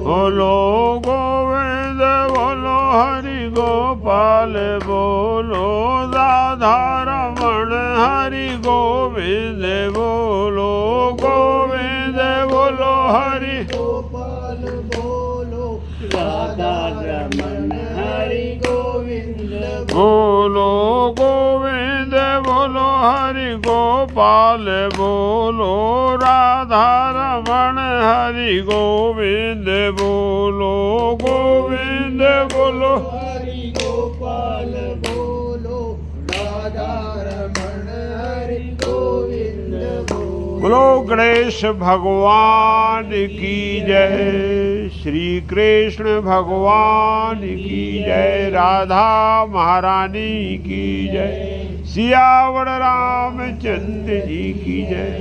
बोलो गोविंद बोलो हरि गोपाल बोलो राधा रमण हरि गोविंद बोलो गोविंद बोलो हरि गोपाल बोलो राधा रमण हरि गोविंद बोलो गोविंद बोलो हरि गोपाल बोलो राधा रमण हरि गोविंद बोलो गोविंद बोलो हरि गोपाल बोलो राधा रमण हरि गोविंद बोलो गणेश भगवान की जय, श्री कृष्ण भगवान की जय, राधा महारानी की जय, सियावर रामचंद्र जी की जय,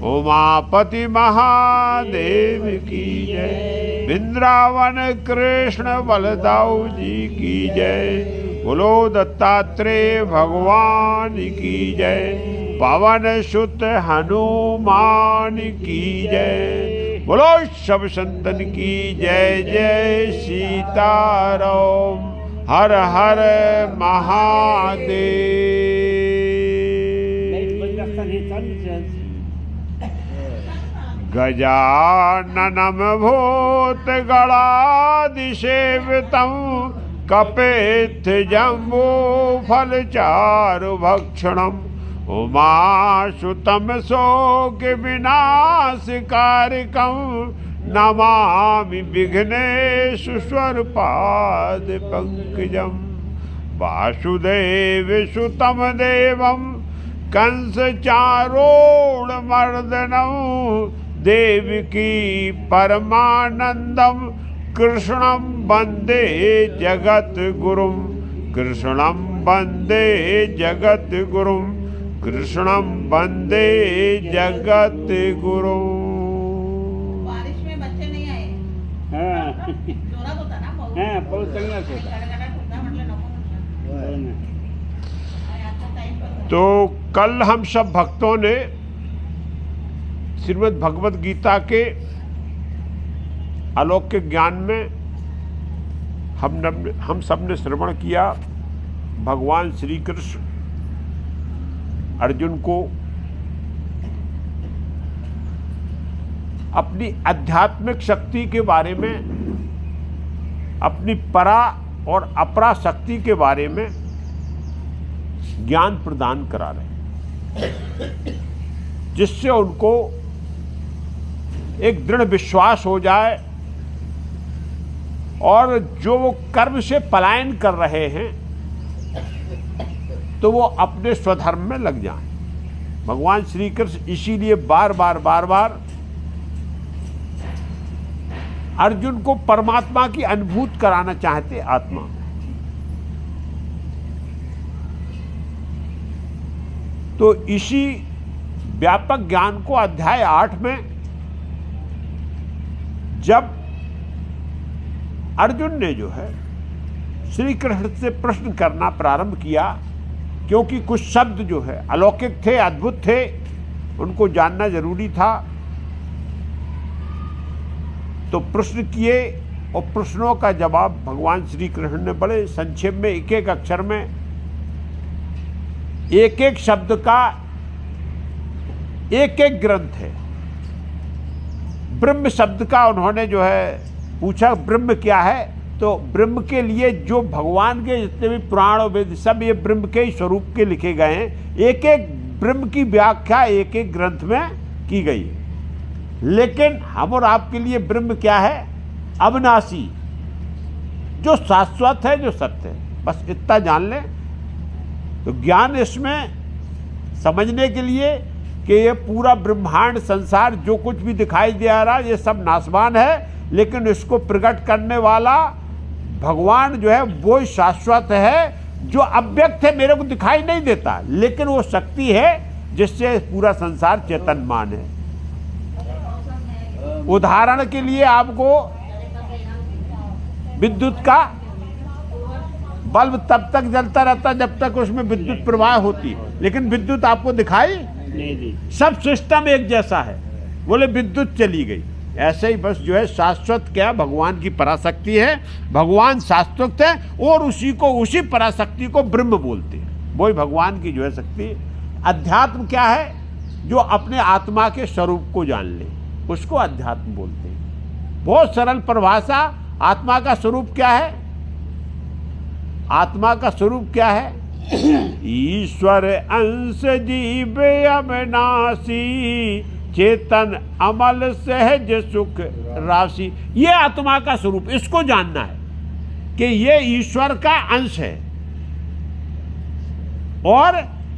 उमापति महादेव की जय, वृंदावन कृष्ण बलदाऊ जी की जय, बोलो दत्तात्रेय भगवान की जय, पवन सुत हनुमान की जय, बोलो सब संतन की जय जय सीताराम, हर हर महादेव। गजाननम भूत गणाधिसेवितं कपेत जम्बो फलचारु भक्षणम् उमासुतं शोक विनाशकारिकं नमामि विघ्नेश स्वरूपाद पंकजं वासुदेव सुतं देवं कंस चारोणमर्दनं देवकी परमानंदं कृष्णं वंदे जगद्गुरुं, कृष्णं वंदे जगद्गुरुं, कृष्णं वंदे जगद्गुरुं। बारिश में बच्चे नहीं आए। हाँ जोरात होता ना पाऊस। हाँ पाऊस चांगलाच होता. गडगडाट होता म्हटलं नको म्हटलं. आणि आता टाइम पण तो कल हम सब भक्तों ने श्रीमद् भगवद गीता के अलौकिक ज्ञान में हम सब ने श्रवण किया। भगवान श्री कृष्ण अर्जुन को अपनी आध्यात्मिक शक्ति के बारे में, अपनी परा और अपरा शक्ति के बारे में ज्ञान प्रदान करा रहे हैं, जिससे उनको एक दृढ़ विश्वास हो जाए और जो वो कर्म से पलायन कर रहे हैं तो वो अपने स्वधर्म में लग जाएं। भगवान श्री कृष्ण इसीलिए बार बार अर्जुन को परमात्मा की अनुभूति कराना चाहते आत्मा। तो इसी व्यापक ज्ञान को अध्याय 8 में जब अर्जुन ने जो है श्री कृष्ण से प्रश्न करना प्रारंभ किया, क्योंकि कुछ शब्द जो है अलौकिक थे, अद्भुत थे, उनको जानना जरूरी था, तो प्रश्न किए और प्रश्नों का जवाब भगवान श्री कृष्ण ने बड़े संक्षेप में एक एक अक्षर में एक एक शब्द का एक एक ग्रंथ है। ब्रह्म शब्द का उन्होंने जो है पूछा ब्रह्म क्या है, तो ब्रह्म के लिए जो भगवान के जितने भी पुराण वेद सब ये ब्रह्म के ही स्वरूप के लिखे गए हैं। एक एक ब्रह्म की व्याख्या एक एक ग्रंथ में की गई है। लेकिन हम और आपके लिए ब्रह्म क्या है? अविनाशी, जो शाश्वत है, जो सत्य है, बस इतना जान लें। तो ज्ञान इसमें समझने के लिए कि ये पूरा ब्रह्मांड संसार जो कुछ भी दिखाई दे रहा है ये सब नाशवान है, लेकिन इसको प्रकट करने वाला भगवान जो है वो शाश्वत है, जो अव्यक्त है, मेरे को दिखाई नहीं देता, लेकिन वो शक्ति है जिससे पूरा संसार चेतनमान है। उदाहरण के लिए आपको विद्युत का बल्ब तब तक जलता रहता जब तक उसमें विद्युत प्रवाह होती है, लेकिन विद्युत आपको दिखाई नहीं दी। सब सिस्टम एक जैसा है। बोले विद्युत चली गई, ऐसे ही बस जो है शाश्वत क्या, भगवान की पराशक्ति है, भगवान शाश्वत है और उसी को, उसी पराशक्ति को ब्रह्म बोलते हैं। वही भगवान की जो है शक्ति। अध्यात्म क्या है? जो अपने आत्मा के स्वरूप को जान ले, उसको अध्यात्म बोलते हैं। बहुत सरल परिभाषा। आत्मा का स्वरूप क्या है? आत्मा का स्वरूप क्या है? ईश्वर अंश जीव अविनाशी, चेतन अमल सहज सुख राशि। ये आत्मा का स्वरूप, इसको जानना है कि ये ईश्वर का अंश है और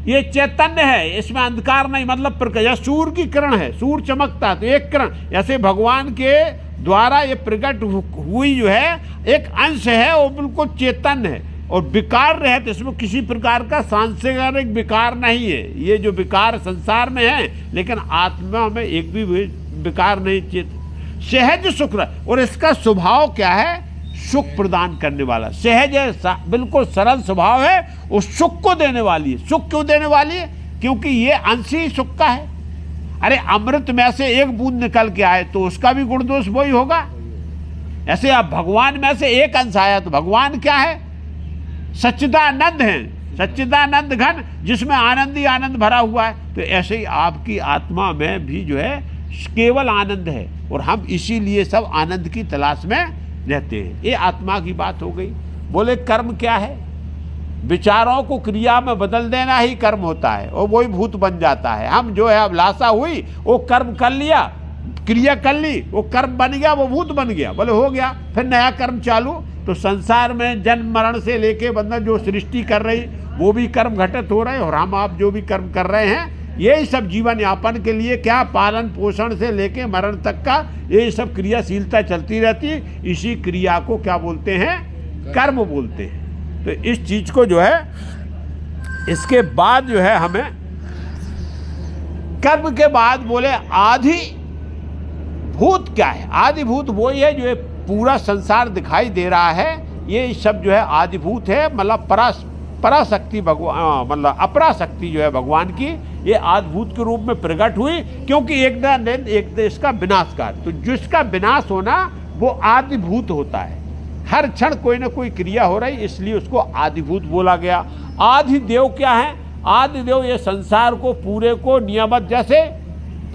ये चैतन्य है, इसमें अंधकार नहीं, मतलब प्रकाश। सूर्य की किरण है, सूर्य चमकता है तो एक किरण, ऐसे भगवान के द्वारा ये प्रकट हुई जो है एक अंश है, वो बिल्कुल चेतन है और विकार रहित, इसमें किसी प्रकार का सांसारिक विकार नहीं है। ये जो विकार संसार में है, लेकिन आत्मा में एक भी विकार नहीं, सहज सुख। और इसका स्वभाव क्या है? सुख प्रदान करने वाला, सहज है, बिल्कुल सरल स्वभाव है, उस सुख को देने वाली है। सुख क्यों देने वाली है? क्योंकि ये अंश ही सुख का है। अरे अमृत में से एक बूंद निकल के आए तो उसका भी गुण दोष वही होगा। ऐसे आप भगवान में से एक अंश आया तो भगवान क्या है? सच्चिदानंद है, सच्चिदानंद घन, जिसमें आनंद ही आनंद भरा हुआ है। तो ऐसे ही आपकी आत्मा में भी जो है केवल आनंद है और हम इसीलिए सब आनंद की तलाश में रहते हैं। ये आत्मा की बात हो गई। बोले कर्म क्या है? विचारों को क्रिया में बदल देना ही कर्म होता है और वही भूत बन जाता है। हम जो है अभिलाषा हुई, वो कर्म कर लिया, क्रिया कर ली, वो कर्म बन गया, वो भूत बन गया। बोले हो गया, फिर नया कर्म चालू। तो संसार में जन्म मरण से लेके बंधन जो सृष्टि कर रही, वो भी कर्म घटित हो रहे हैं और हम आप जो भी कर्म कर रहे हैं, यही सब जीवन यापन के लिए क्या, पालन पोषण से लेके मरण तक का यही सब क्रियाशीलता चलती रहती है। इसी क्रिया को क्या बोलते हैं? कर्म बोलते हैं। तो इस चीज को जो है, इसके बाद जो है हमें कर्म के बाद बोले आदि भूत क्या है? आदि भूत वही है जो पूरा संसार दिखाई दे रहा है, ये सब जो है आदिभूत है। मतलब पराशक्ति भगवान, मतलब अपराशक्ति जो है भगवान की, ये आदिभूत के रूप में प्रकट हुई। क्योंकि एक दिन एक दिन इसका विनाशकार, तो जिसका विनाश होना वो आदिभूत होता है। हर क्षण कोई ना कोई क्रिया हो रही, इसलिए उसको आदिभूत बोला गया। आदिदेव क्या है? आदिदेव ये संसार को पूरे को नियमित, जैसे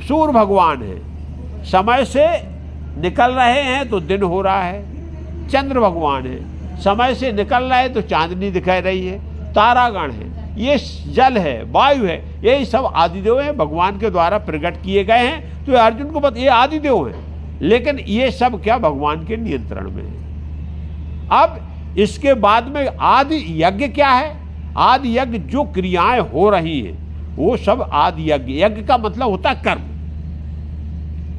सूर्य भगवान है, समय से निकल रहे हैं तो दिन हो रहा है। चंद्र भगवान है, समय से निकल रहा है तो चांदनी दिखाई रही है। तारागण है, ये जल है, वायु है, यही सब आदिदेव हैं, भगवान के द्वारा प्रकट किए गए हैं। तो अर्जुन को पता, ये आदिदेव हैं, लेकिन ये सब क्या भगवान के नियंत्रण में है। अब इसके बाद में आदि यज्ञ क्या है? आदि यज्ञ जो क्रियाएं हो रही हैं वो सब आदि यज्ञ। यज्ञ का मतलब होता है कर्म।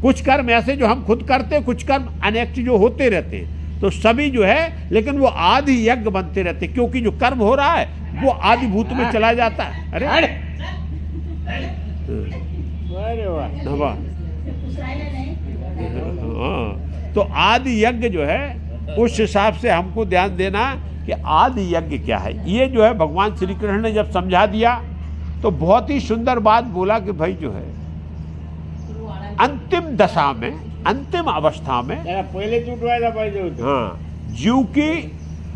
कुछ कर्म ऐसे जो हम खुद करते हैं, कुछ कर्म अनेक जो होते रहते हैं, तो सभी जो है, लेकिन वो आदि यज्ञ बनते रहते हैं, क्योंकि जो कर्म हो रहा है वो आदिभूत में चला जाता है। अरे वाह, हाँ, तो आदि यज्ञ जो है उस हिसाब से हमको ध्यान देना कि आदि यज्ञ क्या है। ये जो है भगवान श्री कृष्ण ने जब समझा दिया तो बहुत ही सुंदर बात बोला कि भाई जो है अंतिम दशा में, अंतिम अवस्था में, पहले चुटवाया था, हाँ, जीव की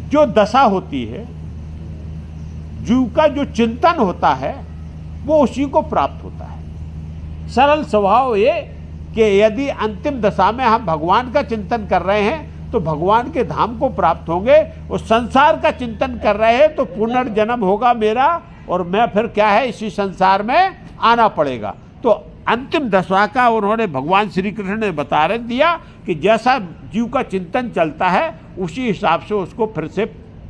जो दशा होती है, जीव का जो चिंतन होता है, वो उसी को प्राप्त होता है। सरल स्वभाव ये कि यदि अंतिम दशा में हम भगवान का चिंतन कर रहे हैं तो भगवान के धाम को प्राप्त होंगे, और संसार का चिंतन कर रहे हैं तो पुनर्जन्म होगा मेरा, और मैं फिर क्या है, इसी संसार में आना पड़ेगा। तो अंतिम दशा का उन्होंने भगवान श्री कृष्ण ने बता दिया कि जैसा जीव का चिंतन चलता है उसी हिसाब से उसको फिर से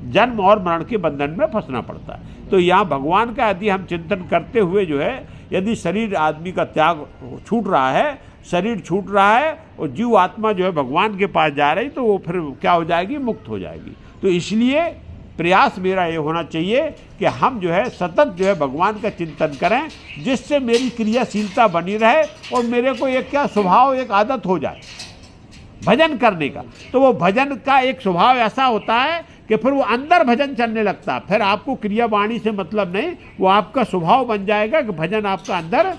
जन्म और मरण के बंधन में फंसना पड़ता है। तो यहाँ भगवान का यदि हम चिंतन करते हुए जो है, यदि शरीर आदमी का त्याग छूट रहा है, शरीर छूट रहा है और जीव आत्मा जो है भगवान के पास जा रही, तो वो फिर क्या हो जाएगी, मुक्त हो जाएगी। तो इसलिए प्रयास मेरा ये होना चाहिए कि हम जो है सतत जो है भगवान का चिंतन करें, जिससे मेरी क्रियाशीलता बनी रहे और मेरे को एक क्या स्वभाव, एक आदत हो जाए भजन करने का। तो वो भजन का एक स्वभाव ऐसा होता है कि फिर वो अंदर भजन चलने लगता है। फिर आपको क्रिया वाणी से मतलब नहीं, वो आपका स्वभाव बन जाएगा कि भजन आपका अंदर,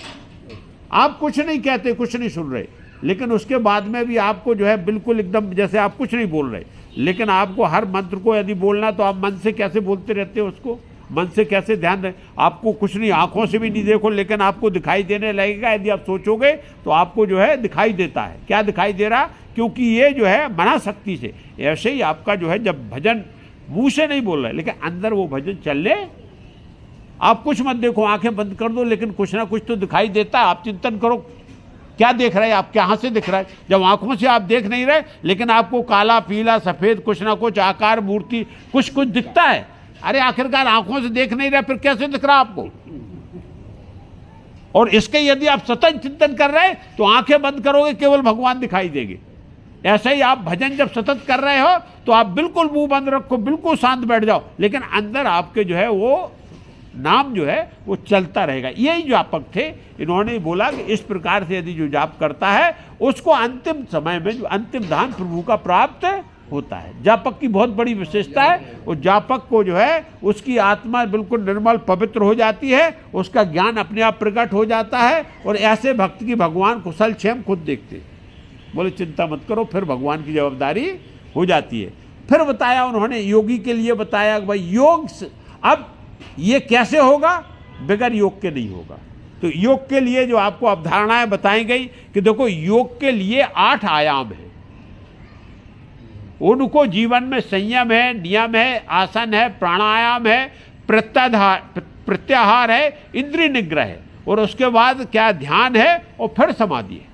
आप कुछ नहीं कहते, कुछ नहीं सुन रहे, लेकिन उसके बाद में भी आपको जो है बिल्कुल एकदम जैसे आप कुछ नहीं बोल रहे, लेकिन आपको हर मंत्र को यदि बोलना तो आप मन से कैसे बोलते रहते हो, उसको मन से कैसे ध्यान रहे, आपको कुछ नहीं, आंखों से भी नहीं देखो, लेकिन आपको दिखाई देने लगेगा। यदि आप सोचोगे तो आपको जो है दिखाई देता है। क्या दिखाई दे रहा? क्योंकि ये जो है मना शक्ति से, ऐसे ही आपका जो है जब भजन मुंह से नहीं बोल रहे लेकिन अंदर वो भजन चलने, आप कुछ मत देखो, आंखें बंद कर दो, लेकिन कुछ ना कुछ तो दिखाई देता है। आप चिंतन करो, क्या देख रहे हैं आप, कहाँ से दिख रहा है? जब आंखों से आप देख नहीं रहे लेकिन आपको काला पीला सफेद कुछ ना कुछ आकार मूर्ति कुछ कुछ दिखता है। अरे आखिरकार आंखों से देख नहीं रहे, फिर कैसे दिख रहा आपको? और इसके यदि आप सतत चिंतन कर रहे हैं तो आंखें बंद करोगे, केवल भगवान दिखाई देंगे। ऐसे ही आप भजन जब सतत कर रहे हो तो आप बिल्कुल मुंह बंद रखो, बिल्कुल शांत बैठ जाओ, लेकिन अंदर आपके जो है वो नाम जो है वो चलता रहेगा। यही जापक थे, इन्होंने बोला कि इस प्रकार से यदि जो जाप करता है उसको अंतिम समय में जो अंतिम धाम प्रभु का प्राप्त होता है। जापक की बहुत बड़ी विशेषता है, वो जापक को जो है उसकी आत्मा बिल्कुल निर्मल पवित्र हो जाती है, उसका ज्ञान अपने आप प्रकट हो जाता है, और ऐसे भक्त की भगवान कुशल क्षेम खुद देखते। बोले चिंता मत करो, फिर भगवान की जवाबदारी हो जाती है। फिर बताया उन्होंने, योगी के लिए बताया कि भाई योग अब ये कैसे होगा, बगैर योग के नहीं होगा। तो योग के लिए जो आपको अवधारणाएं बताई गई कि देखो योग के लिए 8 आयाम है, उनको जीवन में संयम है, नियम है, आसन है, प्राणायाम है, प्रत्याहार है, इंद्रिय निग्रह है, और उसके बाद क्या ध्यान है, और फिर समाधि है।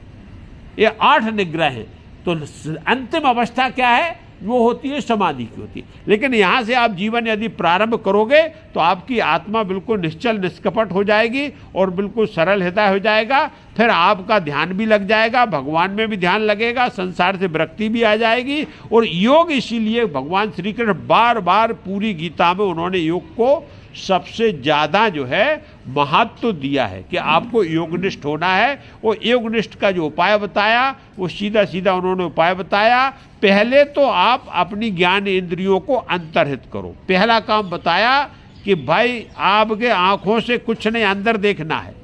ये 8 निग्रह है। तो अंतिम अवस्था क्या है, वो होती है समाधि की होती है। लेकिन यहाँ से आप जीवन यदि प्रारंभ करोगे तो आपकी आत्मा बिल्कुल निश्चल निष्कपट हो जाएगी और बिल्कुल सरल हृदय हो जाएगा। फिर आपका ध्यान भी लग जाएगा, भगवान में भी ध्यान लगेगा, संसार से विरक्ति भी आ जाएगी। और योग, इसीलिए भगवान श्री कृष्ण बार बार पूरी गीता में उन्होंने योग को सबसे ज़्यादा जो है महत्व दिया है कि आपको योगनिष्ठ होना है। वो योगनिष्ठ का जो उपाय बताया वो सीधा सीधा उन्होंने उपाय बताया। पहले तो आप अपनी ज्ञान इंद्रियों को अंतर्हित करो। पहला काम बताया कि भाई आपके आँखों से कुछ नहीं, अंदर देखना है,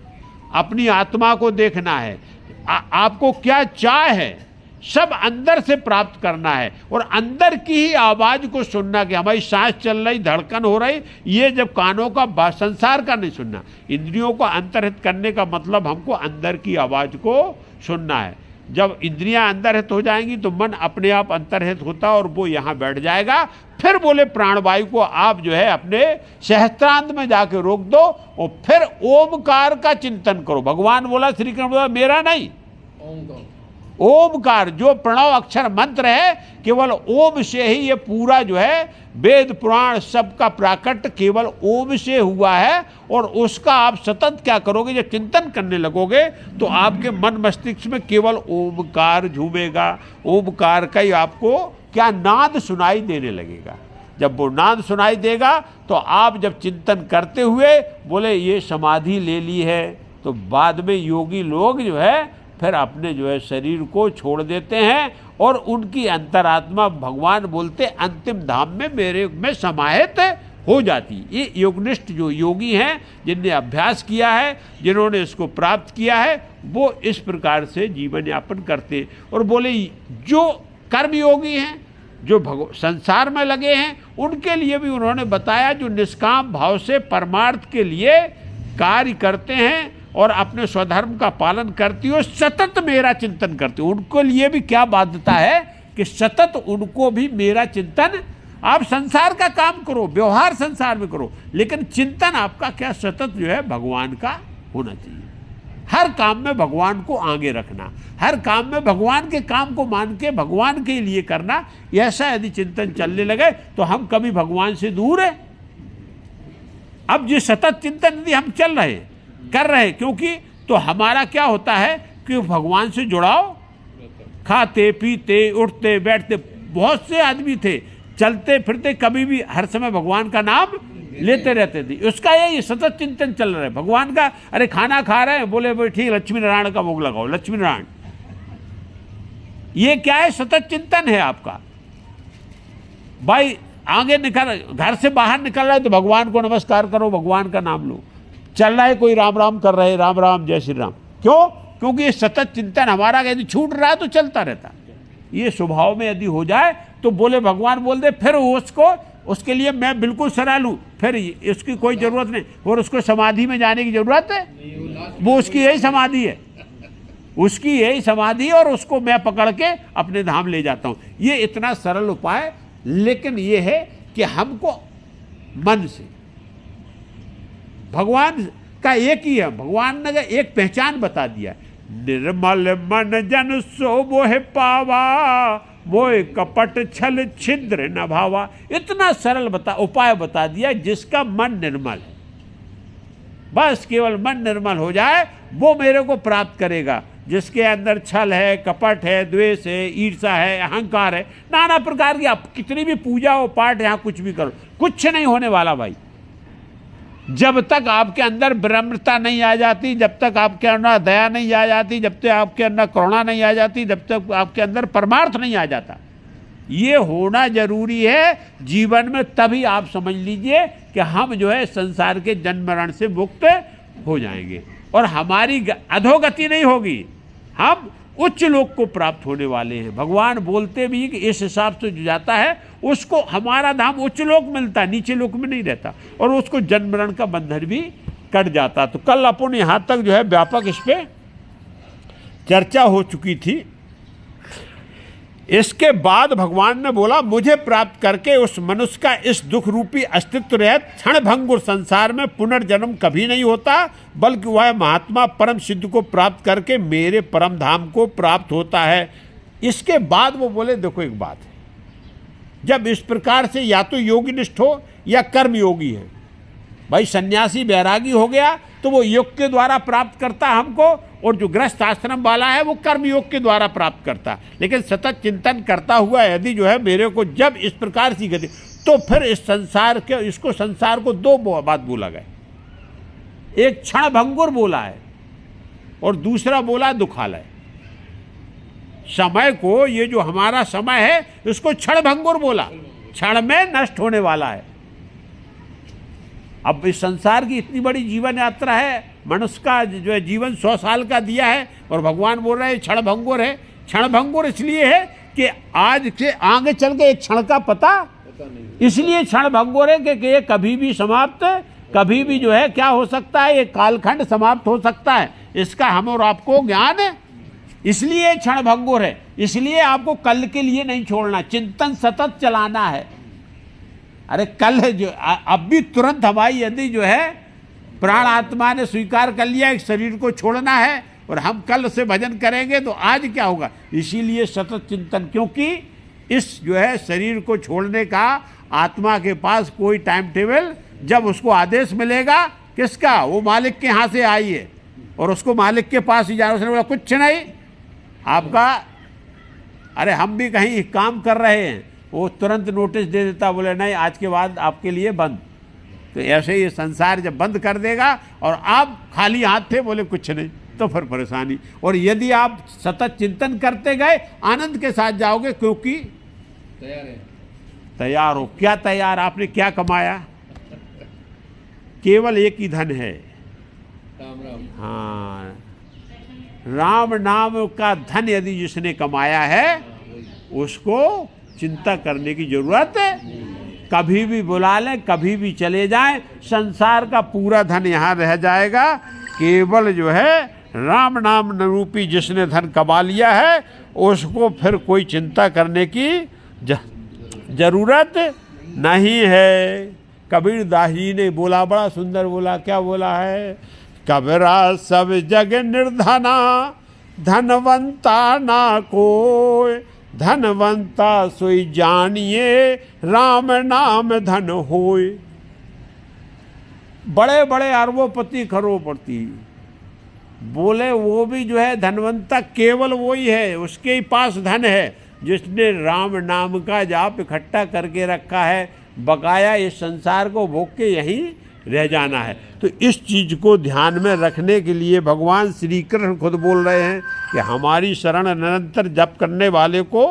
अपनी आत्मा को देखना है, आपको क्या चाह है सब अंदर से प्राप्त करना है, और अंदर की ही आवाज़ को सुनना कि हमारी सांस चल रही, धड़कन हो रही, ये जब कानों का संसार का नहीं सुनना। इंद्रियों को अंतर्हित करने का मतलब हमको अंदर की आवाज़ को सुनना है। जब इंद्रियां अंतर्हित हो जाएंगी तो मन अपने आप अंतर्हित होता और वो यहाँ बैठ जाएगा। फिर बोले प्राणवायु को आप जो है अपने सहस्त्रांत में जाके रोक दो और फिर ओमकार का चिंतन करो। भगवान बोला, श्री कृष्ण बोला, मेरा नहीं, ओमकार जो प्रणव अक्षर मंत्र है, केवल ओम से ही ये पूरा जो है वेद पुराण सबका प्राकट केवल ओम से हुआ है। और उसका आप सतत क्या करोगे, जब चिंतन करने लगोगे तो आपके मन मस्तिष्क में केवल ओमकार झूमेगा। ओमकार का ही आपको क्या नाद सुनाई देने लगेगा। जब वो नाद सुनाई देगा तो आप जब चिंतन करते हुए बोले ये समाधि ले ली है, तो बाद में योगी लोग जो है फिर अपने जो है शरीर को छोड़ देते हैं और उनकी अंतरात्मा भगवान बोलते अंतिम धाम में मेरे में समाहित हो जाती। ये योगनिष्ठ जो योगी हैं, जिनने अभ्यास किया है, जिन्होंने इसको प्राप्त किया है, वो इस प्रकार से जीवन यापन करते। और बोले जो कर्मयोगी हैं, जो संसार में लगे हैं, उनके लिए भी उन्होंने बताया, जो निष्काम भाव से परमार्थ के लिए कार्य करते हैं और अपने स्वधर्म का पालन करती हो, सतत मेरा चिंतन करती हो, उनको लिए भी क्या बाध्यता है कि सतत उनको भी मेरा चिंतन। आप संसार का काम करो, व्यवहार संसार में करो, लेकिन चिंतन आपका क्या सतत जो है भगवान का होना चाहिए। हर काम में भगवान को आगे रखना, हर काम में भगवान के काम को मान के भगवान के लिए करना। ऐसा यदि चिंतन चलने लगे तो हम कभी भगवान से दूर है। अब जो सतत चिंतन यदि हम चल रहे कर रहे, क्योंकि तो हमारा क्या होता है कि भगवान से जुड़ाव, खाते पीते उठते बैठते, बहुत से आदमी थे चलते फिरते कभी भी हर समय भगवान का नाम लेते रहते थे। उसका यही सतत चिंतन चल रहा है भगवान का। अरे खाना खा रहे हैं, बोले भाई ठीक, लक्ष्मी नारायण का भोग लगाओ, लक्ष्मी नारायण। ये क्या है, सतत चिंतन है आपका। भाई आगे निकल, घर से बाहर निकल रहा है तो भगवान को नमस्कार करो, भगवान का नाम लो। चल रहा है कोई राम राम कर रहे, राम राम जय श्री राम। क्यों? क्योंकि ये सतत चिंतन हमारा यदि छूट रहा है तो चलता रहता। ये स्वभाव में यदि हो जाए तो बोले भगवान बोल दे, फिर उसको, उसके लिए मैं बिल्कुल सरल हूँ, फिर इसकी कोई जरूरत नहीं। और उसको समाधि में जाने की जरूरत है? वो उसकी यही समाधि है, उसकी यही समाधि, और उसको मैं पकड़ के अपने धाम ले जाता हूँ। ये इतना सरल उपाय, लेकिन ये है कि हमको मन से, भगवान का एक ही है, भगवान ने एक पहचान बता दिया, निर्मल मन जन सो मोह पावा, मोह कपट छल छिद्र न भावा। इतना सरल उपाय बता दिया, जिसका मन निर्मल है, बस केवल मन निर्मल हो जाए वो मेरे को प्राप्त करेगा। जिसके अंदर छल है, कपट है, द्वेष है, ईर्षा है, अहंकार है, नाना प्रकार की, आप कितनी भी पूजा हो, पाठ, यहाँ कुछ भी करो, कुछ नहीं होने वाला भाई। जब तक आपके अंदर ब्रह्मता नहीं आ जाती, जब तक आपके अंदर दया नहीं आ जाती, जब तक आपके अंदर करुणा नहीं आ जाती, जब तक आपके अंदर परमार्थ नहीं आ जाता, ये होना जरूरी है जीवन में। तभी आप समझ लीजिए कि हम जो है संसार के जन्म मरण से मुक्त हो जाएंगे और हमारी अधोगति नहीं होगी, हम उच्च लोक को प्राप्त होने वाले हैं। भगवान बोलते भी कि इस हिसाब से जो जाता है उसको हमारा धाम उच्च लोक मिलता है, नीचे लोक में नहीं रहता, और उसको जन्म मरण का बंधन भी कट जाता। तो कल अपन यहाँ तक जो है व्यापक इस पे चर्चा हो चुकी थी। इसके बाद भगवान ने बोला, मुझे प्राप्त करके उस मनुष्य का इस दुख रूपी अस्तित्व रहित क्षणभंगुर संसार में पुनर्जन्म कभी नहीं होता, बल्कि वह महात्मा परम सिद्ध को प्राप्त करके मेरे परम धाम को प्राप्त होता है। इसके बाद वो बोले, देखो एक बात है, जब इस प्रकार से या तो योगी निष्ठ हो या कर्म योगी है, भाई सन्यासी बैरागी हो गया तो वो योग के द्वारा प्राप्त करता हमको, और जो गृहस्थ आश्रम वाला है वो कर्म योग के द्वारा प्राप्त करता। लेकिन सतत चिंतन करता हुआ यदि जो है मेरे को जब इस प्रकार सी गति, तो फिर इस संसार के, इसको संसार को दो बात बोला गया, एक क्षण भंगुर बोला है और दूसरा बोला दुखालय। समय को, ये जो हमारा समय है इसको क्षण भंगुर बोला, क्षण में नष्ट होने वाला है। अब इस संसार की इतनी बड़ी जीवन यात्रा है, मनुष्य का जो है जीवन 100 साल का दिया है, और भगवान बोल रहे हैं क्षण भंगुर है। क्षण भंगुर इसलिए है कि आज से आगे चल के एक क्षण का पता नहीं, इसलिए क्षण भंगुर है कि ये कभी भी समाप्त, कभी भी जो है क्या हो सकता है, ये कालखंड समाप्त हो सकता है, इसका हम और आपको ज्ञान है, इसलिए क्षण भंगुर है। इसलिए आपको कल के लिए नहीं छोड़ना, चिंतन सतत चलाना है। अरे कल जो अब भी तुरंत हमारी यदि जो है प्राण आत्मा ने स्वीकार कर लिया एक शरीर को छोड़ना है और हम कल से भजन करेंगे तो आज क्या होगा, इसीलिए सतत चिंतन। क्योंकि इस जो है शरीर को छोड़ने का आत्मा के पास कोई टाइम टेबल, जब उसको आदेश मिलेगा किसका, वो मालिक के यहाँ से आई है, और उसको मालिक के पास ही जाना। उसने बोला कुछ नहीं आपका, अरे हम भी कहीं काम कर रहे हैं, वो तुरंत नोटिस दे देता, बोले नहीं आज के बाद आपके लिए बंद। तो ऐसे ही संसार जब बंद कर देगा और आप खाली हाथ थे, बोले कुछ नहीं, तो फिर परेशानी। और यदि आप सतत चिंतन करते गए आनंद के साथ जाओगे, क्योंकि तैयार हो। क्या तैयार, आपने क्या कमाया, केवल एक ही धन है, राम राम। हाँ, राम नाम का धन यदि जिसने कमाया है उसको चिंता करने की जरूरत है। कभी भी बुला लें, कभी भी चले जाएं, संसार का पूरा धन यहाँ रह जाएगा। केवल जो है राम नाम रूपी जिसने धन कमा लिया है उसको फिर कोई चिंता करने की जरूरत नहीं है। कबीर दास जी ने बोला, बड़ा सुंदर बोला, क्या बोला है, कबीरा सब जग निर्धना, धनवंता ना कोई, धनवंता सोई जानिए, राम नाम धन होय। बड़े बड़े अरबोपति करोड़पति बोले वो भी जो है धनवंता केवल वो ही है, उसके ही पास धन है जिसने राम नाम का जाप इकट्ठा करके रखा है। बकाया इस संसार को भोग के यहीं रह जाना है। तो इस चीज को ध्यान में रखने के लिए भगवान श्री कृष्ण खुद बोल रहे हैं कि हमारी शरण निरंतर जप करने वाले को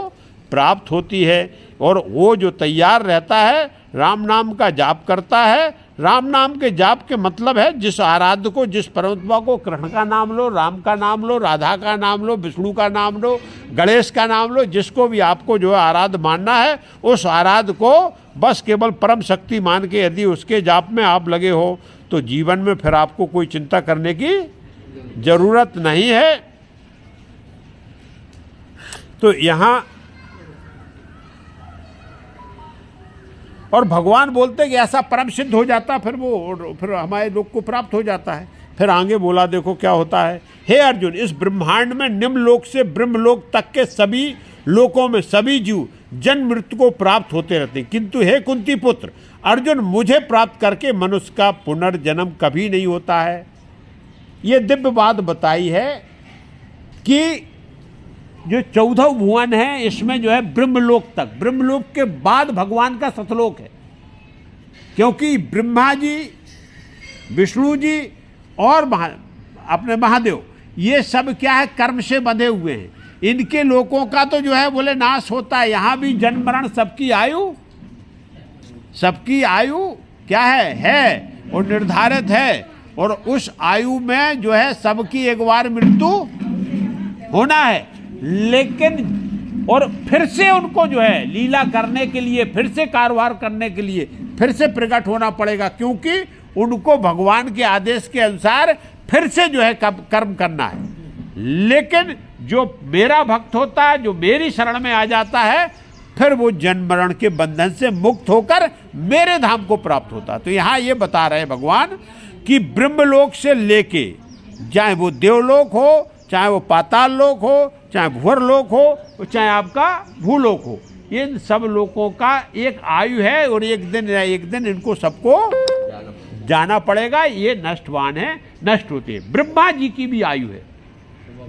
प्राप्त होती है। और वो जो तैयार रहता है, राम नाम का जाप करता है। राम नाम के जाप के मतलब है जिस आराध्य को, जिस परमात्मा को, कृष्ण का नाम लो, राम का नाम लो, राधा का नाम लो, विष्णु का नाम लो, गणेश का नाम लो, जिसको भी आपको जो है आराध्य मानना है, उस आराध्य को बस केवल परम शक्ति मान के यदि उसके जाप में आप लगे हो तो जीवन में फिर आपको कोई चिंता करने की जरूरत नहीं है। तो यहाँ और भगवान बोलते हैं कि ऐसा परम सिद्ध हो जाता, फिर हमारे लोग को प्राप्त हो जाता है। फिर आगे बोला, देखो क्या होता है। हे अर्जुन, इस ब्रह्मांड में निम्न लोक से ब्रह्मलोक तक के सभी लोकों में सभी जीव जन्म मृत्यु को प्राप्त होते रहते हैं, किंतु हे कुंती पुत्र अर्जुन, मुझे प्राप्त करके मनुष्य का पुनर्जन्म कभी नहीं होता है। ये दिव्य बात बताई है कि जो 14 भुवन है, इसमें जो है ब्रह्मलोक तक, ब्रह्मलोक के बाद भगवान का सतलोक है। क्योंकि ब्रह्मा जी, विष्णु जी और अपने महादेव, ये सब क्या है, कर्म से बंधे हुए हैं। इनके लोकों का तो जो है बोले नाश होता है। यहाँ भी जन्म मरण सबकी आयु क्या है और निर्धारित है। और उस आयु में जो है सबकी एक बार मृत्यु होना है। लेकिन और फिर से उनको जो है लीला करने के लिए, फिर से कारोबार करने के लिए फिर से प्रकट होना पड़ेगा, क्योंकि उनको भगवान के आदेश के अनुसार फिर से जो है कर्म करना है। लेकिन जो मेरा भक्त होता है, जो मेरी शरण में आ जाता है, फिर वो जन्म मरण के बंधन से मुक्त होकर मेरे धाम को प्राप्त होता है। तो यहाँ ये बता रहे भगवान कि ब्रह्मलोक से लेके, चाहे वो देवलोक हो, चाहे वो पाताल लोक हो, चाहे भुवर लोक हो, चाहे आपका भूलोक हो, इन सब लोकों का एक आयु है और एक दिन इनको सबको जाना पड़ेगा। ये नष्टवान है, नष्ट होते हैं। ब्रह्मा जी की भी आयु है।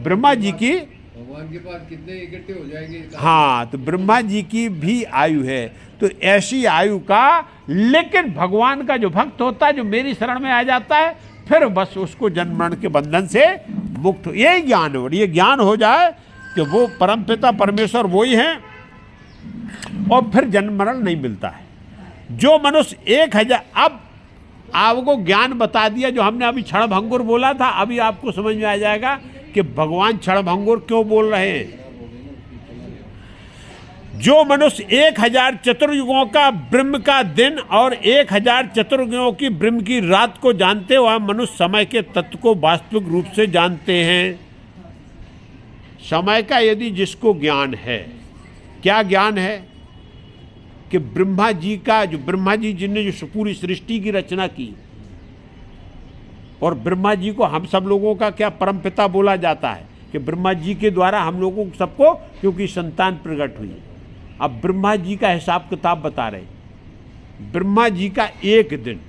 ब्रह्मा जी की, भगवान के पास कितने इकट्ठे हो जाएंगे। हाँ, तो ब्रह्मा जी की भी आयु है। तो ऐसी आयु का, लेकिन भगवान का जो भक्त होता है, जो मेरी शरण में आ जाता है, फिर बस उसको जन्म मरण के बंधन से मुक्त, यही ज्ञान हो। ये ज्ञान हो जाए कि वो परमपिता परमेश्वर वही हैं, और फिर जन्म मरण नहीं मिलता है। जो मनुष्य 1000, अब आपको ज्ञान बता दिया जो हमने अभी क्षणभंगुर बोला था। अभी आपको समझ में आ जाएगा कि भगवान क्षणभंगुर क्यों बोल रहे हैं। जो मनुष्य 1000 चतुर्युगों का ब्रह्म का दिन और 1000 चतुर्युगों की ब्रह्म की रात को जानते हो, वह मनुष्य समय के तत्व को वास्तविक रूप से जानते हैं। समय का यदि जिसको ज्ञान है, क्या ज्ञान है कि ब्रह्मा जी का, जो ब्रह्मा जी जिनने जो पूरी सृष्टि की रचना की, और ब्रह्मा जी को हम सब लोगों का क्या परम पिता बोला जाता है कि ब्रह्मा जी के द्वारा हम लोगों को सबको क्योंकि संतान प्रकट हुई। अब ब्रह्मा जी का हिसाब किताब बता रहे, ब्रह्मा जी का एक दिन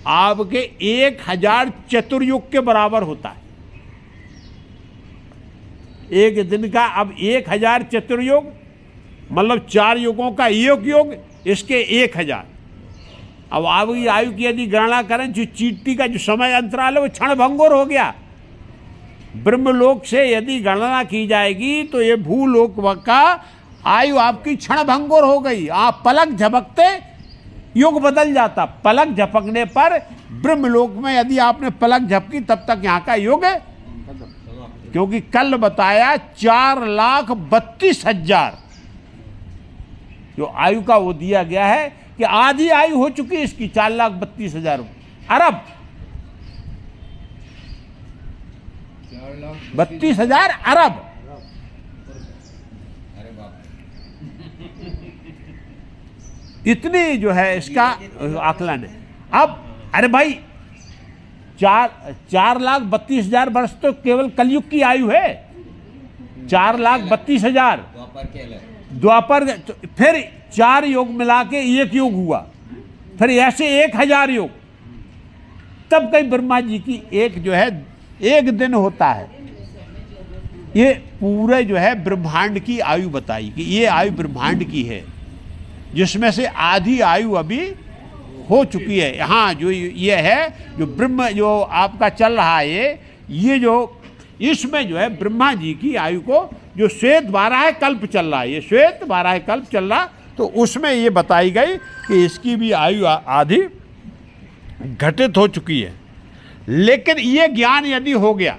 आपके 1000 चतुर्युग के बराबर होता है। एक दिन का अब 1000 चतुर्युग मतलब 4 युगों का एक युग, इसके 1000। अब आपकी आयु की यदि गणना करें, जो चींटी का जो समय अंतराल है वो क्षणभंगुर हो गया। ब्रह्मलोक से यदि गणना की जाएगी तो ये भूलोक का आयु आपकी क्षणभंगुर हो गई। आप पलक झपकते युग बदल जाता। पलक झपकने पर ब्रह्मलोक में यदि आपने पलक झपकी तब तक यहाँ का युग, क्योंकि कल बताया 4,32,000 जो आयु का वो दिया गया है कि आधी आयु हो चुकी है इसकी, 4,32,000 अरब, 32,000 अरब। इतनी जो है इसका आकलन है। अब अरे भाई 4,32,000 वर्ष तो केवल कलयुग की आयु है। 4,32,000 द्वापर, फिर 4 युग मिला के एक युग हुआ, फिर ऐसे 1000 युग, तब कहीं ब्रह्मा जी की एक जो है एक दिन होता है। ये पूरे जो है ब्रह्मांड की आयु बताई कि ये आयु ब्रह्मांड की है, जिसमें से आधी आयु अभी हो चुकी है। हाँ, जो ये है जो ब्रह्म जो आपका चल रहा है, ये जो इसमें जो है ब्रह्मा जी की आयु को, जो श्वेत 12 कल्प चल रहा है, ये श्वेत 12 कल्प चल रहा, तो उसमें ये बताई गई कि इसकी भी आयु आधी घटित हो चुकी है। लेकिन ये ज्ञान यदि हो गया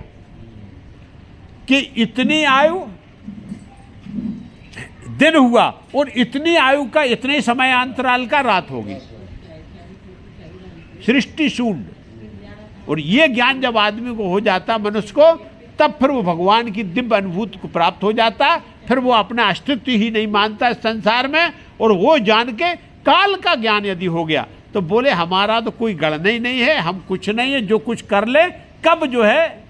कि इतनी आयु दिन हुआ और इतनी आयु का इतने समय अंतराल का रात होगी, सृष्टि शून्य, और ये ज्ञान जब आदमी को हो जाता, मनुष्य को, तब फिर वो भगवान की दिव्य अनुभूति को प्राप्त हो जाता। फिर वो अपना अस्तित्व ही नहीं मानता इस संसार में, और वो जान के काल का ज्ञान यदि हो गया तो बोले हमारा तो कोई गणना ही नहीं है, हम कुछ नहीं है, जो कुछ कर ले कब जो है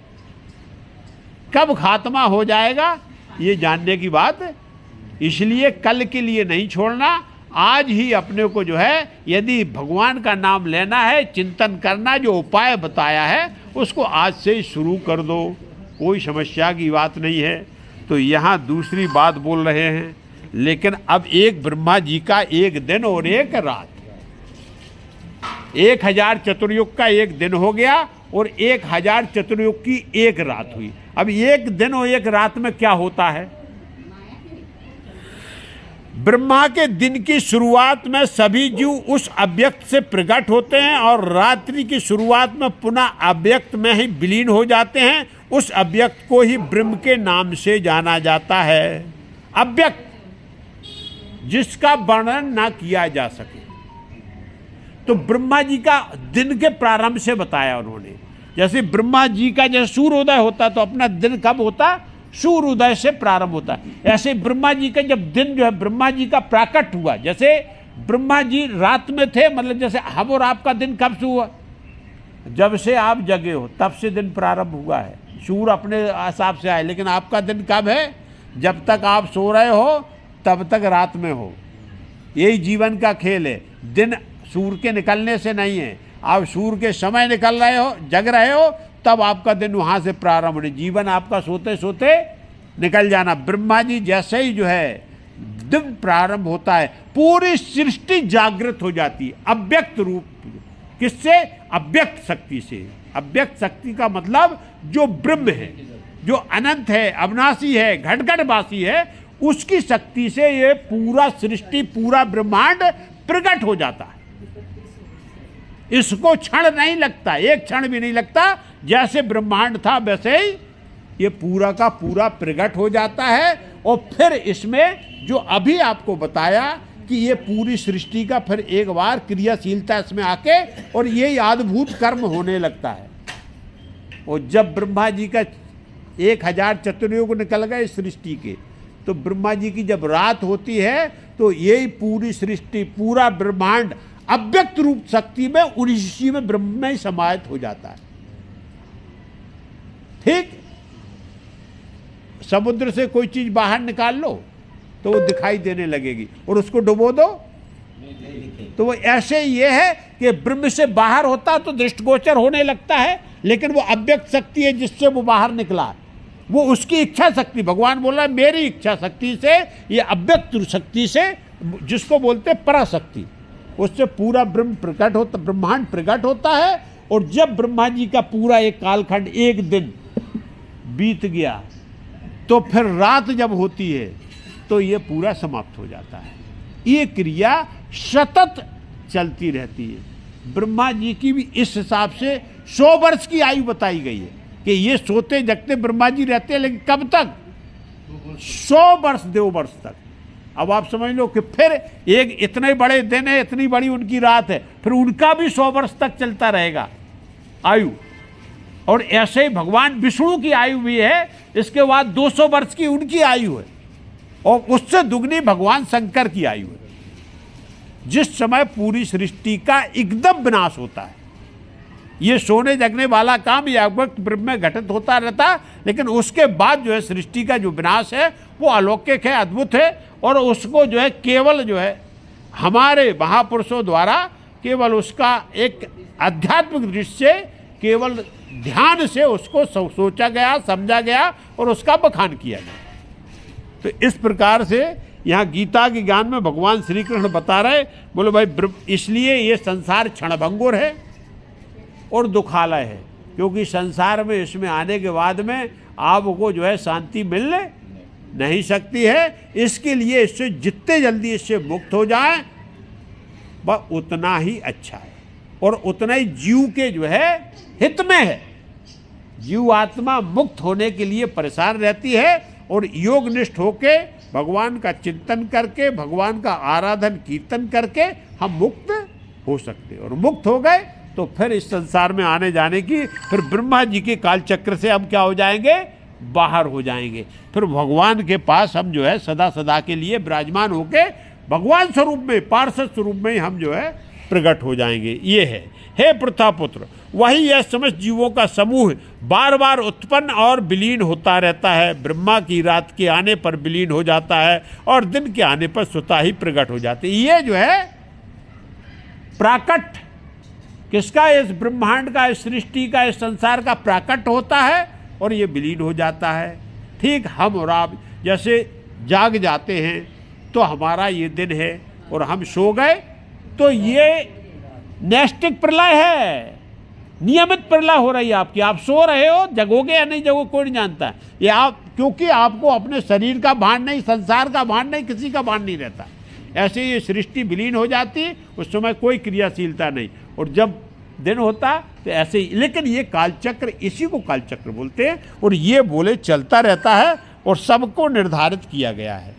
कब खात्मा हो जाएगा ये जानने की बात है। इसलिए कल के लिए नहीं छोड़ना, आज ही अपने को जो है यदि भगवान का नाम लेना है, चिंतन करना, जो उपाय बताया है उसको आज से ही शुरू कर दो, कोई समस्या की बात नहीं है। तो यहाँ दूसरी बात बोल रहे हैं, लेकिन अब एक ब्रह्मा जी का एक दिन और एक रात, 1000 चतुर्युग का एक दिन हो गया और 1000 चतुर्युग की एक रात हुई। अब एक दिन और एक रात में क्या होता है? ब्रह्मा के दिन की शुरुआत में सभी जीव उस अव्यक्त से प्रकट होते हैं और रात्रि की शुरुआत में पुनः अव्यक्त में ही विलीन हो जाते हैं। उस अव्यक्त को ही ब्रह्म के नाम से जाना जाता है। अव्यक्त जिसका वर्णन ना किया जा सके। तो ब्रह्मा जी का दिन के प्रारंभ से बताया उन्होंने। जैसे ब्रह्मा जी का जैसे सूर्योदय होता तो अपना दिन कब होता? सूर्योदय से प्रारंभ होता है। ऐसे ब्रह्मा जी का जब दिन जो है ब्रह्मा जी का प्राकट हुआ, जैसे ब्रह्मा जी रात में थे, मतलब जैसे हम और आपका दिन कब से हुआ? जब से आप जगे हो तब से दिन प्रारंभ हुआ है। सूर्य अपने हिसाब से आए, लेकिन आपका दिन कब है? जब तक आप सो रहे हो तब तक रात में हो। यही जीवन का खेल है। दिन सूर्य के निकलने से नहीं है, आप सूर्य के समय निकल रहे हो, जग रहे हो, तब आपका दिन वहाँ से प्रारंभ होने। जीवन आपका सोते सोते निकल जाना। ब्रह्मा जी जैसे ही जो है दिन प्रारंभ होता है, पूरी सृष्टि जागृत हो जाती है अव्यक्त रूप। किससे? अव्यक्त शक्ति से। अव्यक्त शक्ति का मतलब जो ब्रह्म है, जो अनंत है, अविनाशी है, घटघटवासी है, उसकी शक्ति से ये पूरा सृष्टि, पूरा ब्रह्मांड प्रकट हो जाता है। इसको क्षण नहीं लगता, एक क्षण भी नहीं लगता। जैसे ब्रह्मांड था वैसे ही ये पूरा का पूरा प्रकट हो जाता है। और फिर इसमें जो अभी आपको बताया कि ये पूरी सृष्टि का फिर एक बार क्रियाशीलता इसमें आके और ये अद्भुत कर्म होने लगता है। और जब ब्रह्मा जी का 1000 चतुर्युग निकल गए सृष्टि के, तो ब्रह्मा जी की जब रात होती है तो यही पूरी सृष्टि, पूरा ब्रह्मांड अव्यक्त रूप शक्ति में, उसी में ब्रह्म में समाहित हो जाता है। ठीक, समुद्र से कोई चीज बाहर निकाल लो तो वो दिखाई देने लगेगी, और उसको डुबो दो तो वो ऐसे ये है कि ब्रह्म से बाहर होता तो दृष्टिगोचर होने लगता है, लेकिन वो अव्यक्त शक्ति है जिससे वो बाहर निकला, वो उसकी इच्छा शक्ति। भगवान बोल रहा है मेरी इच्छा शक्ति से, ये अव्यक्त शक्ति से, जिसको बोलते पराशक्ति, उससे पूरा ब्रह्म प्रकट होता, ब्रह्मांड प्रकट होता है। और जब ब्रह्मा जी का पूरा एक कालखंड, एक दिन बीत गया, तो फिर रात जब होती है तो ये पूरा समाप्त हो जाता है। ये क्रिया सतत चलती रहती है। ब्रह्मा जी की भी इस हिसाब से 100 वर्ष की आयु बताई गई है कि ये सोते जगते ब्रह्मा जी रहते हैं, लेकिन कब तक? 100 वर्ष, 2 वर्ष तक। अब आप समझ लो कि फिर एक इतने बड़े दिन है, इतनी बड़ी उनकी रात है, फिर उनका भी 100 वर्ष तक चलता रहेगा आयु। और ऐसे ही भगवान विष्णु की आयु भी है, इसके बाद 200 वर्ष की उनकी आयु है, और उससे दुगनी भगवान शंकर की आयु है। जिस समय पूरी सृष्टि का एकदम विनाश होता है, ये सोने जगने वाला काम ये अव्यक्त ब्रह्म में घटित होता रहता, लेकिन उसके बाद जो है सृष्टि का जो विनाश है वो अलौकिक है, अद्भुत है। और उसको जो है केवल जो है हमारे महापुरुषों द्वारा केवल उसका एक आध्यात्मिक दृष्टि से, केवल ध्यान से उसको सोचा गया, समझा गया और उसका बखान किया गया। तो इस प्रकार से यहाँ गीता के ज्ञान में भगवान श्री कृष्ण बता रहे, बोले भाई इसलिए ये संसार क्षणभंगुर है और दुखालय है, क्योंकि संसार में इसमें आने के बाद में आपको जो है शांति मिल नहीं सकती है। इसके लिए इससे जितने जल्दी इससे मुक्त हो जाए वह उतना ही अच्छा है और उतना ही जीव के जो है हित में है। जीव आत्मा मुक्त होने के लिए परेशान रहती है और योगनिष्ठ होके भगवान का चिंतन करके भगवान का आराधन कीर्तन करके हम मुक्त हो सकते हैं। और मुक्त हो गए तो फिर इस संसार में आने जाने की, फिर ब्रह्मा जी के कालचक्र से हम क्या हो जाएंगे, बाहर हो जाएंगे। फिर भगवान के पास हम जो है सदा सदा के लिए विराजमान होके भगवान स्वरूप में, पार्षद स्वरूप में हम जो है प्रकट हो जाएंगे। ये है। हे प्रथापुत्र, वही यह समस्त जीवों का समूह बार बार उत्पन्न और विलीन होता रहता है। ब्रह्मा की रात के आने पर विलीन हो जाता है और दिन के आने पर स्वतः ही प्रकट हो जाते। ये जो है प्राकट किसका, इस ब्रह्मांड का, इस सृष्टि का, इस संसार का प्राकट होता है और ये विलीन हो जाता है। ठीक हम और आप जैसे जाग जाते हैं तो हमारा ये दिन है और हम सो गए तो ये नैष्टिक प्रलय है, नियमित प्रलय हो रही है आपकी। आप सो रहे हो, जगोगे या नहीं जगोगे कोई नहीं जानता। ये आप, क्योंकि आपको अपने शरीर का भान नहीं, संसार का भान नहीं, किसी का भान नहीं रहता। ऐसे ये सृष्टि विलीन हो जाती, उस समय कोई क्रियाशीलता नहीं। और जब दिन होता तो ऐसे ही, लेकिन ये कालचक्र, इसी को कालचक्र बोलते हैं और ये बोले चलता रहता है और सबको निर्धारित किया गया है।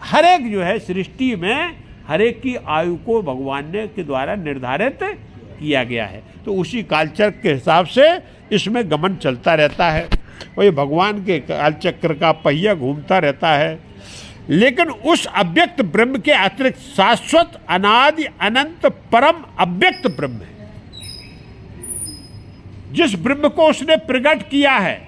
हर एक जो है सृष्टि में हर एक की आयु को भगवान ने के द्वारा निर्धारित किया गया है। तो उसी कालचक्र के हिसाब से इसमें गमन चलता रहता है और ये भगवान के कालचक्र का पहिया घूमता रहता है। लेकिन उस अव्यक्त ब्रह्म के अतिरिक्त शाश्वत अनादि अनंत परम अव्यक्त ब्रह्म है। जिस ब्रह्म को उसने प्रकट किया है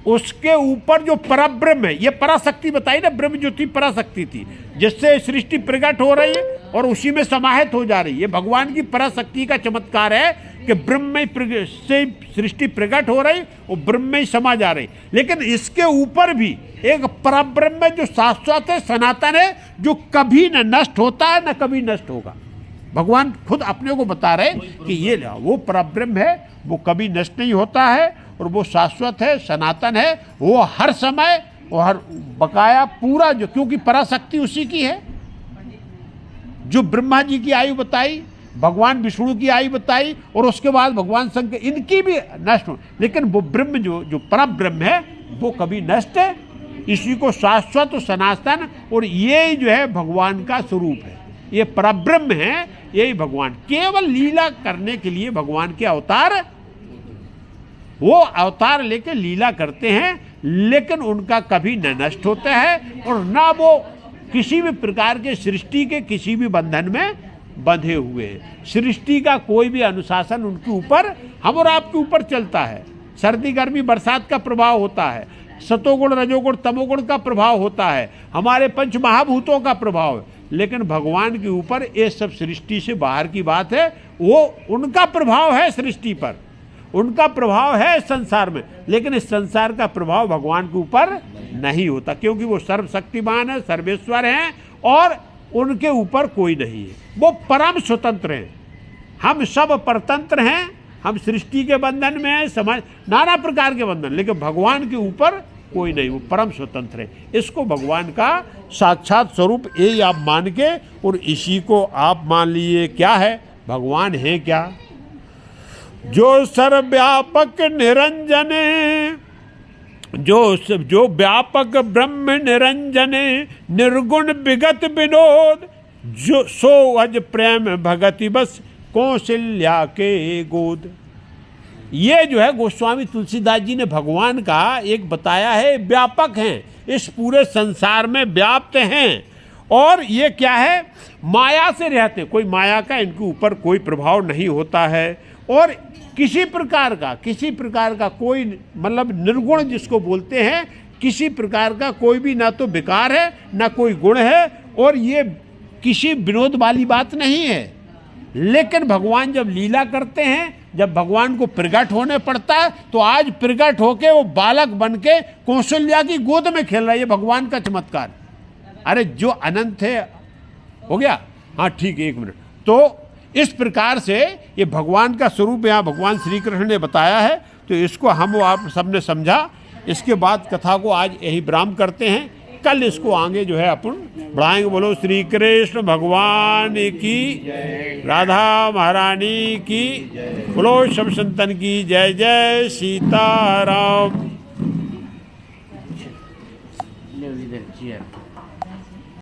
उसके ऊपर जो परब्रह्म है, ये पराशक्ति बताई ना, ब्रह्म जो थी पराशक्ति थी, जिससे सृष्टि प्रकट हो रही है और उसी में समाहित हो जा रही है। ये भगवान की पराशक्ति का चमत्कार है कि ब्रह्म में से सृष्टि प्रकट हो रही और ब्रह्म में ही समा जा रही। लेकिन इसके ऊपर भी एक परब्रह्म है जो शाश्वत है, सनातन है, जो कभी न नष्ट होता है न कभी नष्ट होगा। भगवान खुद अपने को बता रहे कि ये वो परब्रह्म है, वो कभी नष्ट नहीं होता है और वो शाश्वत है, सनातन है, वो हर समय और हर बकाया पूरा, जो क्योंकि पराशक्ति उसी की है। जो ब्रह्मा जी की आयु बताई, भगवान विष्णु की आयु बताई और उसके बाद भगवान शंकर, इनकी भी नष्ट हो, लेकिन वो ब्रह्म जो परब्रह्म है वो कभी नष्ट है। इसी को शाश्वत और सनातन, और ये जो है भगवान का स्वरूप है, ये परब्रह्म है, यही भगवान। केवल लीला करने के लिए भगवान के अवतार, वो अवतार लेके लीला करते हैं, लेकिन उनका कभी न नष्ट होता है और ना वो किसी भी प्रकार के सृष्टि के किसी भी बंधन में बंधे हुए हैं। सृष्टि का कोई भी अनुशासन उनके ऊपर, हम और आपके ऊपर चलता है। सर्दी गर्मी बरसात का प्रभाव होता है, सतोगुण रजोगुण तमोगुण का प्रभाव होता है, हमारे पंच महाभूतों का प्रभाव है। लेकिन भगवान के ऊपर ये सब सृष्टि से बाहर की बात है। वो उनका प्रभाव है सृष्टि पर, उनका प्रभाव है संसार में, लेकिन इस संसार का प्रभाव भगवान के ऊपर नहीं होता, क्योंकि वो सर्वशक्तिमान है, सर्वेश्वर हैं और उनके ऊपर कोई नहीं है। वो परम स्वतंत्र हैं, हम सब परतंत्र हैं। हम सृष्टि के बंधन में हैं, समाज नाना प्रकार के बंधन, लेकिन भगवान के ऊपर कोई नहीं, वो परम स्वतंत्र है। इसको भगवान का साक्षात स्वरूप यही आप मान के, और इसी को आप मान लीजिए क्या है, भगवान है क्या, जो सर्वव्यापक निरंजन, जो व्यापक ब्रह्म निरंजन, निर्गुण विगत विनोद, जो सो अज प्रेम भगति बस कौशल्या के गोद। ये जो है गोस्वामी तुलसीदास जी ने भगवान का एक बताया है, व्यापक हैं, इस पूरे संसार में व्याप्त हैं। और ये क्या है, माया से रहते हैं, कोई माया का इनके ऊपर कोई प्रभाव नहीं होता है, और किसी प्रकार का कोई, मतलब निर्गुण जिसको बोलते हैं, किसी प्रकार का कोई भी ना तो विकार है ना कोई गुण है, और ये किसी विरोध वाली बात नहीं है। लेकिन भगवान जब लीला करते हैं, जब भगवान को प्रकट होने पड़ता है, तो आज प्रकट होके वो बालक बन के कौशल्या की गोद में खेल रहा है। ये भगवान का चमत्कार। अरे जो अनंत है, हो गया, हाँ ठीक है, 1 मिनट। तो इस प्रकार से ये भगवान का स्वरूप यहाँ भगवान श्री कृष्ण ने बताया है। तो इसको हम आप सबने समझा। इसके बाद कथा को आज यही विराम करते हैं। कल इसको आगे जो है अपन बढ़ाएंगे। बोलो श्री कृष्ण भगवान की, राधा महारानी की, बोलो सब संतन की जय। जय सीताराम।